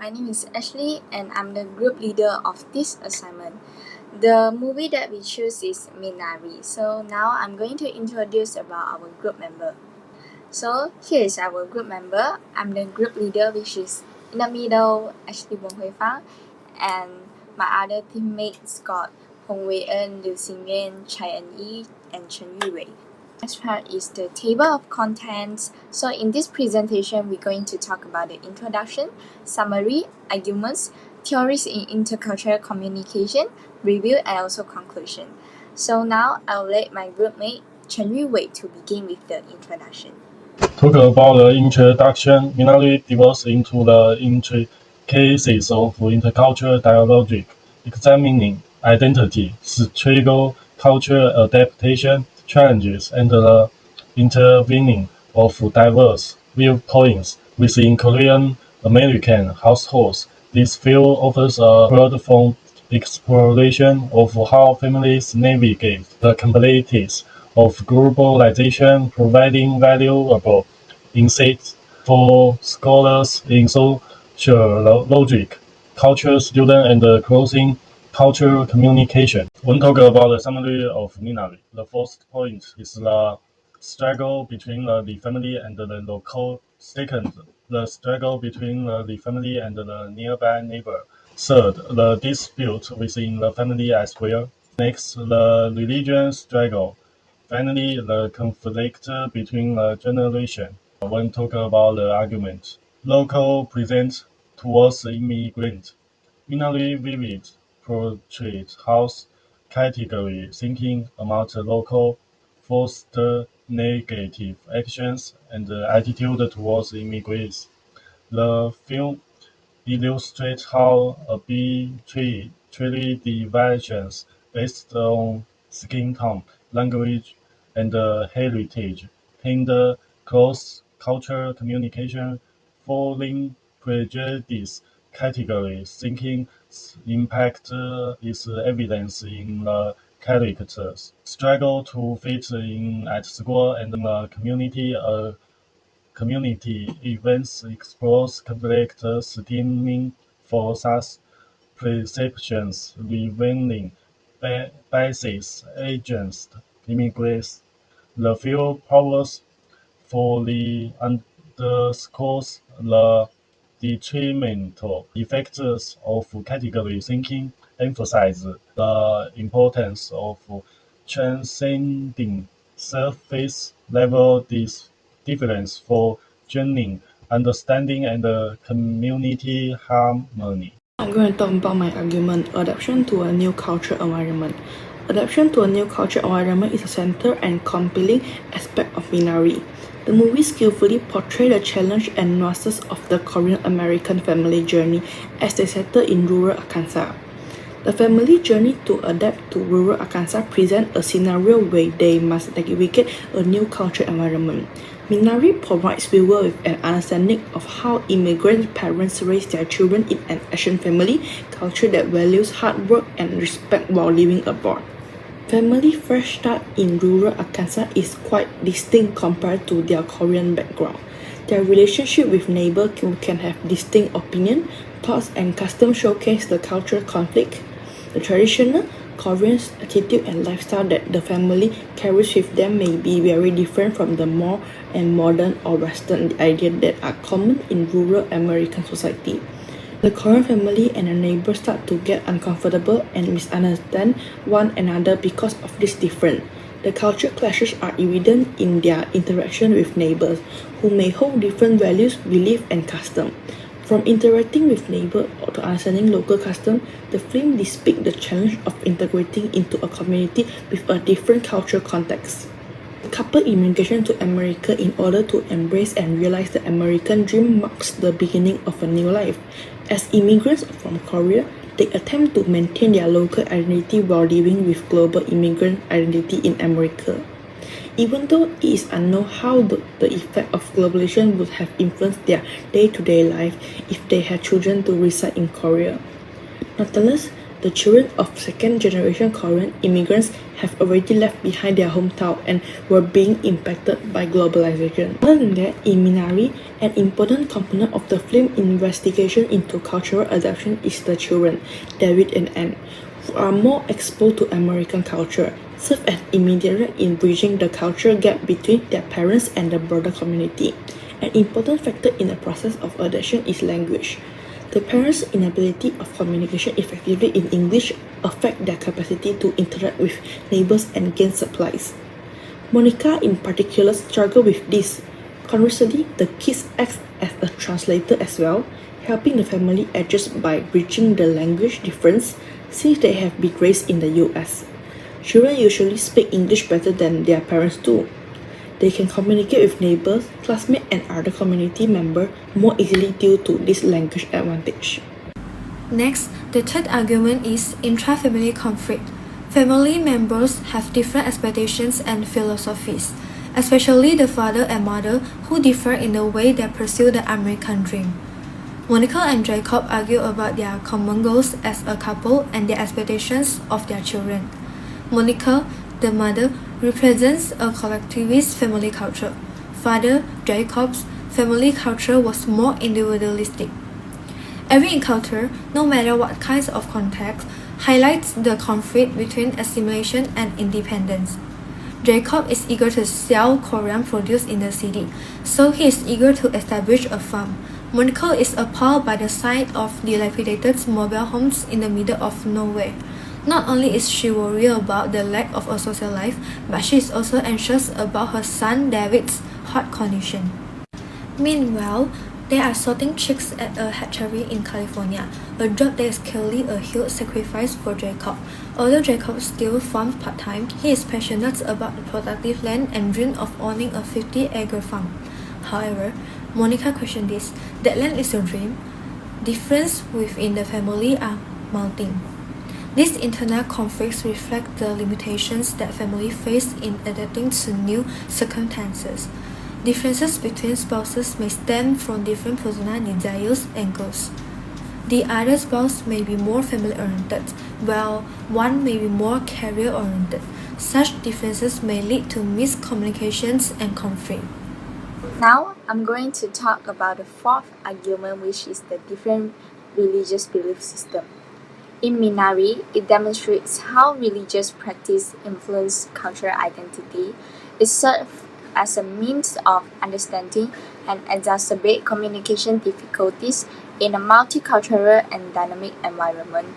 my name is Ashley and I'm the group leader of this assignment. The movie that we choose is Minari. So now I'm going to introduce about our group member. So here is our group member. I'm the group leader, which is in the middle, Ashley Wong Hui Fang, and my other teammates got Hong Wei En, Liu Xingyan, Chai En Yi, and Chen Yuwei. Next part is the table of contents. So in this presentation, we're going to talk about the introduction, summary, arguments, theories in intercultural communication, review, and also conclusion. So now I'll let my group mate Chen Yuwei to begin with the introduction. Talk about the introduction, Minari delves into the intricacies of intercultural dialogue, examining identity, struggle, cultural adaptation, challenges, and the intervening of diverse viewpoints within Korean American households. This field offers a broad-form exploration of how families navigate the complexities of globalization, providing valuable insights for scholars in social logic, culture students, and closing cultural communication. When talking about the summary of Minari, the first point is the struggle between the family and the local. Second, the struggle between the family and the nearby neighbor. Third, the dispute within the family as well. Next, the religion struggle. Finally, the conflict between the generation. When talking about the argument, local present towards immigrant. Minari vivid portrays how category thinking about local foster negative actions and attitude towards immigrants. The film illustrates how arbitrary divisions based on skin tone, language, and heritage hinder cross-cultural communication, falling prejudice category thinking's impact is evident in the characters' struggle to fit in at school and the community events explores complex stemming for such perceptions, revealing biases against immigrants. The field powers fully underscores the detrimental effects of category thinking, emphasize the importance of transcending surface-level difference for gaining understanding and community harmony. I'm going to talk about my argument, adaptation to a new cultural environment. Adaptation to a new cultural environment is a central and compelling aspect of Minari. The movie skillfully portrays the challenge and nuances of the Korean-American family journey as they settle in rural Arkansas. The family journey to adapt to rural Arkansas presents a scenario where they must navigate a new cultural environment. Minari provides viewers with an understanding of how immigrant parents raise their children in an Asian family culture that values hard work and respect while living abroad. Family first start in rural Arkansas is quite distinct compared to their Korean background. Their relationship with neighbors can have distinct opinions, thoughts, and customs showcase the cultural conflict. The traditional Korean attitude and lifestyle that the family carries with them may be very different from the more and modern or Western ideas that are common in rural American society. The Korean family and the neighbors start to get uncomfortable and misunderstand one another because of this difference. The culture clashes are evident in their interaction with neighbors, who may hold different values, beliefs, and customs. From interacting with neighbors to understanding local customs, the film depicts the challenge of integrating into a community with a different cultural context. The couple immigration to America in order to embrace and realize the American dream marks the beginning of a new life. As immigrants from Korea, they attempt to maintain their local identity while living with global immigrant identity in America. Even though it is unknown how the effect of globalization would have influenced their day-to-day life if they had children to reside in Korea. Nonetheless, the children of second-generation Korean immigrants have already left behind their hometown and were being impacted by globalization. Other than that, in Minari, an important component of the film investigation into cultural adaptation is the children, David and Anne, who are more exposed to American culture, serve as intermediary in bridging the cultural gap between their parents and the broader community. An important factor in the process of adaptation is language. The parents' inability of communication effectively in English affect their capacity to interact with neighbors and gain supplies. Monica in particular struggle with this. Conversely, the kids act as a translator as well, helping the family adjust by bridging the language difference since they have been raised in the US. Children usually speak English better than their parents do. They can communicate with neighbors, classmates, and other community members more easily due to this language advantage. Next, the third argument is intra-family conflict. Family members have different expectations and philosophies, especially the father and mother who differ in the way they pursue the American dream. Monica and Jacob argue about their common goals as a couple and their expectations of their children. Monica, the mother, represents a collectivist family culture. Father, Jacob's family culture was more individualistic. Every encounter, no matter what kinds of context, highlights the conflict between assimilation and independence. Jacob is eager to sell Korean produce in the city, so he is eager to establish a farm. Monica is appalled by the sight of dilapidated mobile homes in the middle of nowhere. Not only is she worried about the lack of a social life, but she is also anxious about her son David's heart condition. Meanwhile, they are sorting chicks at a hatchery in California, a job that is clearly a huge sacrifice for Jacob. Although Jacob still farms part-time, he is passionate about the productive land and dreams of owning a 50-acre farm. However, Monica questions this. That land is a dream. Differences within the family are mounting. These internal conflicts reflect the limitations that families face in adapting to new circumstances. Differences between spouses may stem from different personal desires and goals. The other spouse may be more family-oriented, while one may be more career-oriented. Such differences may lead to miscommunications and conflict. Now, I'm going to talk about the fourth argument, which is the different religious belief system. In Minari, it demonstrates how religious practice influence cultural identity. It serves as a means of understanding and exacerbate communication difficulties in a multicultural and dynamic environment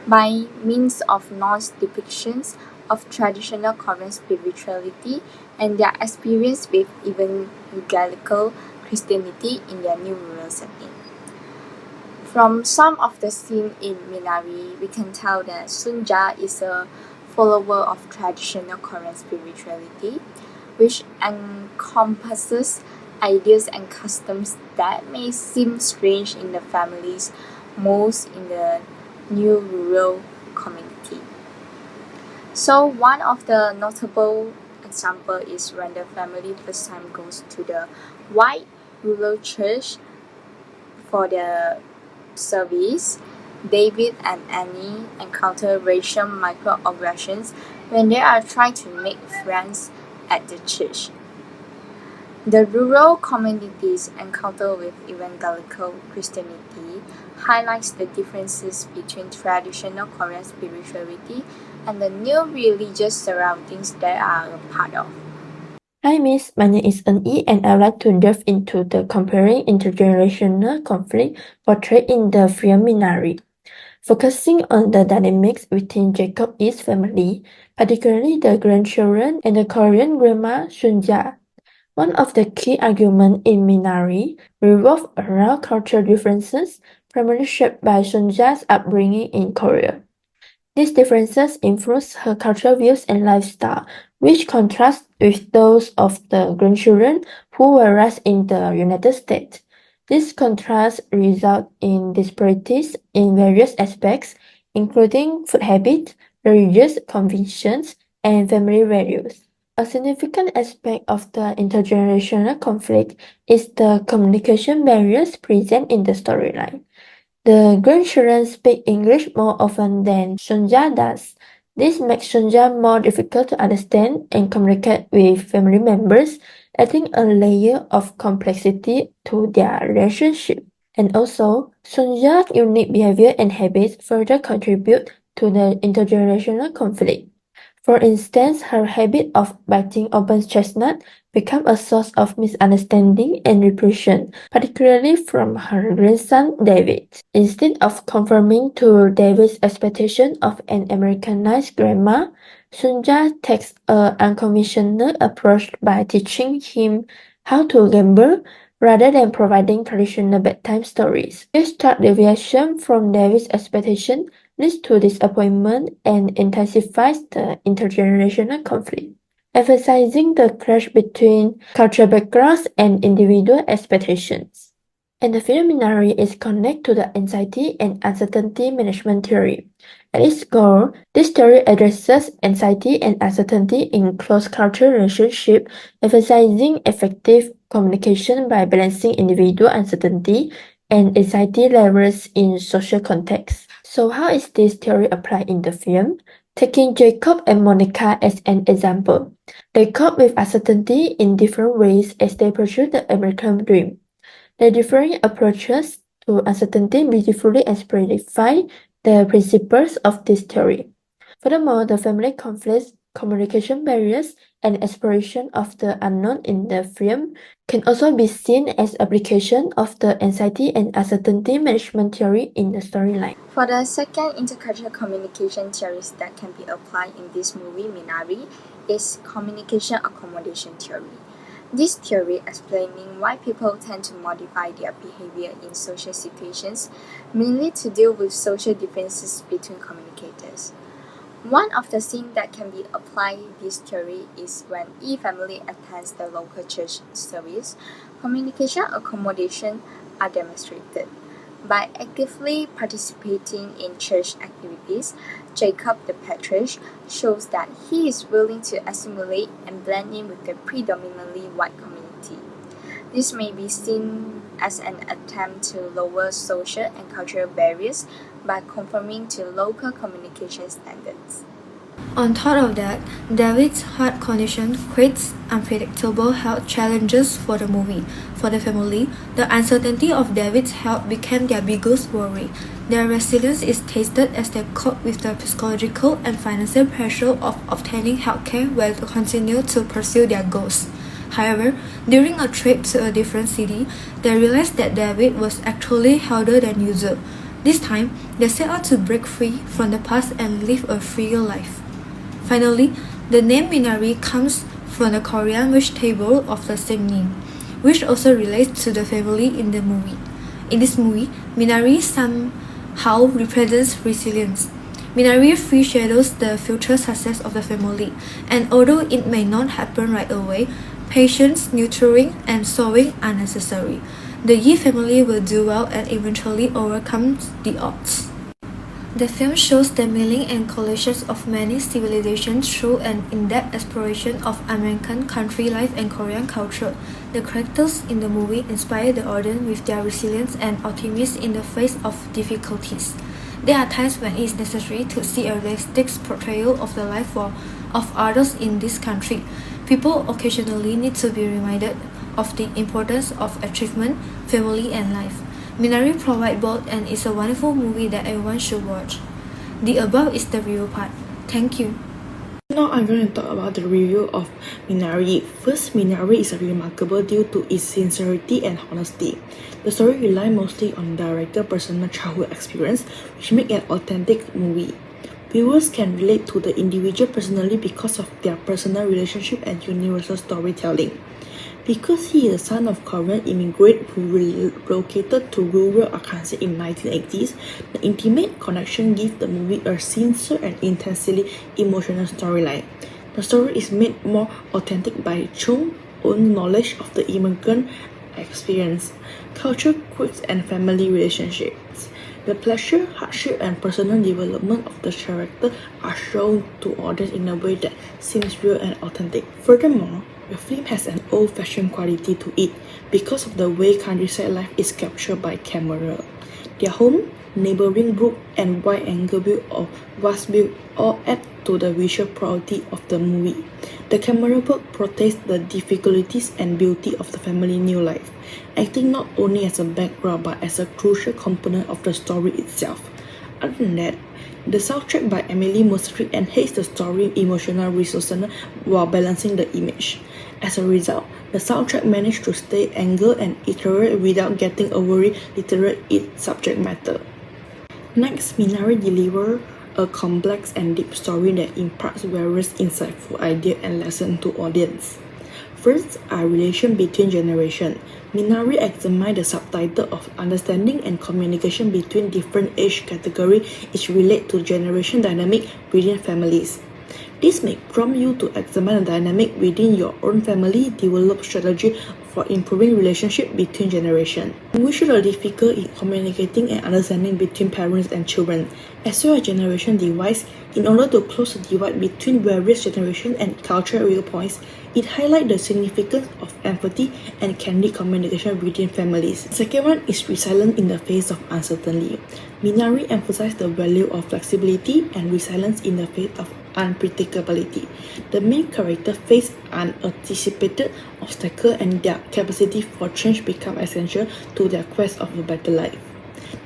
by means of noise depictions of traditional Korean spirituality and their experience with evangelical Christianity in their new rural setting. From some of the scenes in Minari, we can tell that Sunja is a follower of traditional Korean spirituality, which encompasses ideas and customs that may seem strange in the families, most in the new rural community. So one of the notable example is when the family first time goes to the white rural church for the service. David and Annie encounter racial microaggressions when they are trying to make friends at the church. The rural communities encounter with evangelical Christianity highlights the differences between traditional Korean spirituality and the new religious surroundings they are a part of. Hi Miss, my name is N.E. and I'd like to delve into the comparing intergenerational conflict portrayed in the film Minari, focusing on the dynamics within Jacob's family, particularly the grandchildren and the Korean grandma Sunja. One of the key arguments in Minari revolves around cultural differences, primarily shaped by Sunja's upbringing in Korea. These differences influence her cultural views and lifestyle, which contrast with those of the grandchildren who were raised in the United States. This contrast results in disparities in various aspects, including food habits, religious convictions, and family values. A significant aspect of the intergenerational conflict is the communication barriers present in the storyline. The grandchildren speak English more often than Sonja does. This makes Sonja more difficult to understand and communicate with family members, adding a layer of complexity to their relationship. And also, Sonja's unique behavior and habits further contribute to the intergenerational conflict. For instance, her habit of biting open chestnut became a source of misunderstanding and repression, particularly from her grandson David. Instead of conforming to David's expectation of an Americanized grandma, Sunja takes an unconventional approach by teaching him how to gamble rather than providing traditional bedtime stories. This stark deviation from David's expectation leads to disappointment and intensifies the intergenerational conflict, emphasizing the clash between cultural backgrounds and individual expectations. And the film Minari is connected to the anxiety and uncertainty management theory. At its core, this theory addresses anxiety and uncertainty in close cultural relationships, emphasizing effective communication by balancing individual uncertainty and anxiety levels in social contexts. So how is this theory applied in the film? Taking Jacob and Monica as an example. They cope with uncertainty in different ways as they pursue the American dream. Their differing approaches to uncertainty beautifully exemplify the principles of this theory. Furthermore, the family conflicts, communication barriers, and exploration of the unknown in the film can also be seen as application of the anxiety and uncertainty management theory in the storyline. For the second intercultural communication theories that can be applied in this movie, Minari, is communication accommodation theory. This theory explaining why people tend to modify their behavior in social situations, mainly to deal with social differences between communicators. One of the scenes that can be applied this theory is when each family attends the local church service. Communication accommodation are demonstrated. By actively participating in church activities, Jacob the patriarch shows that he is willing to assimilate and blend in with the predominantly white community. This may be seen as an attempt to lower social and cultural barriers by conforming to local communication standards. On top of that, David's heart condition creates unpredictable health challenges for the movie. For the family, the uncertainty of David's health became their biggest worry. Their resilience is tested as they cope with the psychological and financial pressure of obtaining healthcare while to continue to pursue their goals. However, during a trip to a different city, they realized that David was actually healthier than usual. This time, they set out to break free from the past and live a freer life. Finally, the name Minari comes from the Korean vegetable of the same name, which also relates to the family in the movie. In this movie, Minari somehow represents resilience. Minari foreshadows the future success of the family, and although it may not happen right away, patience, nurturing, and sowing are necessary. The Yi family will do well and eventually overcome the odds. The film shows the meeting and collisions of many civilizations through an in-depth exploration of American country life and Korean culture. The characters in the movie inspire the audience with their resilience and optimism in the face of difficulties. There are times when it is necessary to see a realistic portrayal of the life of others in this country. People occasionally need to be reminded of the importance of achievement, family, and life. Minari provides both and is a wonderful movie that everyone should watch. The above is the review part. Thank you. Now I'm going to talk about the review of Minari. First, Minari is remarkable due to its sincerity and honesty. The story relies mostly on director's personal childhood experience, which makes an authentic movie. Viewers can relate to the individual personally because of their personal relationship and universal storytelling. Because he is the son of Korean immigrant who relocated to rural Arkansas in 1980s, the intimate connection gives the movie a sincere and intensely emotional storyline. The story is made more authentic by Chung's own knowledge of the immigrant experience, culture, quirks, and family relationships. The pleasure, hardship, and personal development of the character are shown to audience in a way that seems real and authentic. Furthermore, the film has an old-fashioned quality to it because of the way countryside life is captured by camera. Their home, neighboring brook, and wide-angle view of vast view all add to the visual quality of the movie. The camera work portrays the difficulties and beauty of the family new life, acting not only as a background but as a crucial component of the story itself. Other than that, the soundtrack by Emily Mercery enhances the story's emotional resonance while balancing the image. As a result, the soundtrack managed to stay angled and iterate without getting overly literal in its subject matter. Next, Minari delivers a complex and deep story that imparts various insightful ideas and lessons to audience. First, our relation between generations. Minari examines the subtitle of understanding and communication between different age categories which relate to generation dynamic within families. This may prompt you to examine the dynamic within your own family, develop strategy for improving relationship between generations. Distinguish the difficulty in communicating and understanding between parents and children, as well as generation divides. In order to close the divide between various generations and cultural viewpoints, it highlights the significance of empathy and candid communication within families. The second one is resilience in the face of uncertainty. Minari emphasizes the value of flexibility and resilience in the face of unpredictability. The main character face unanticipated obstacles and their capacity for change become essential to their quest of a better life.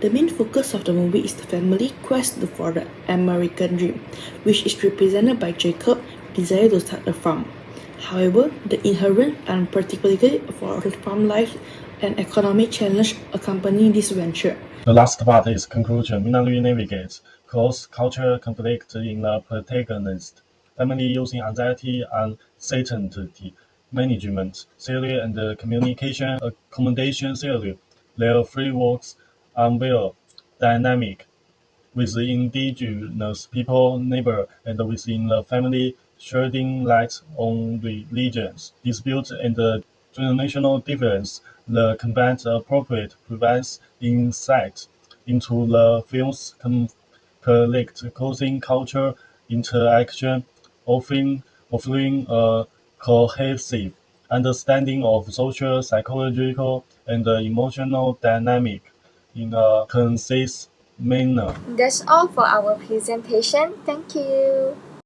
The main focus of the movie is the family quest for the American dream, which is represented by Jacob's desire to start a farm. However, the inherent unpredictability for farm life and economic challenge accompany this venture. The last part is conclusion. Minari navigates cross-cultural conflict in the protagonist family using anxiety, uncertainty management theory, and communication accommodation theory. Their frameworks unveil dynamic with indigenous people, neighbor, and within the family, shedding light on religions, disputes, and generational difference. The combat appropriate provides insight into the film's conflict, causing cultural interaction, offering a cohesive understanding of social, psychological, and emotional dynamic in a concise manner. That's all for our presentation. Thank you.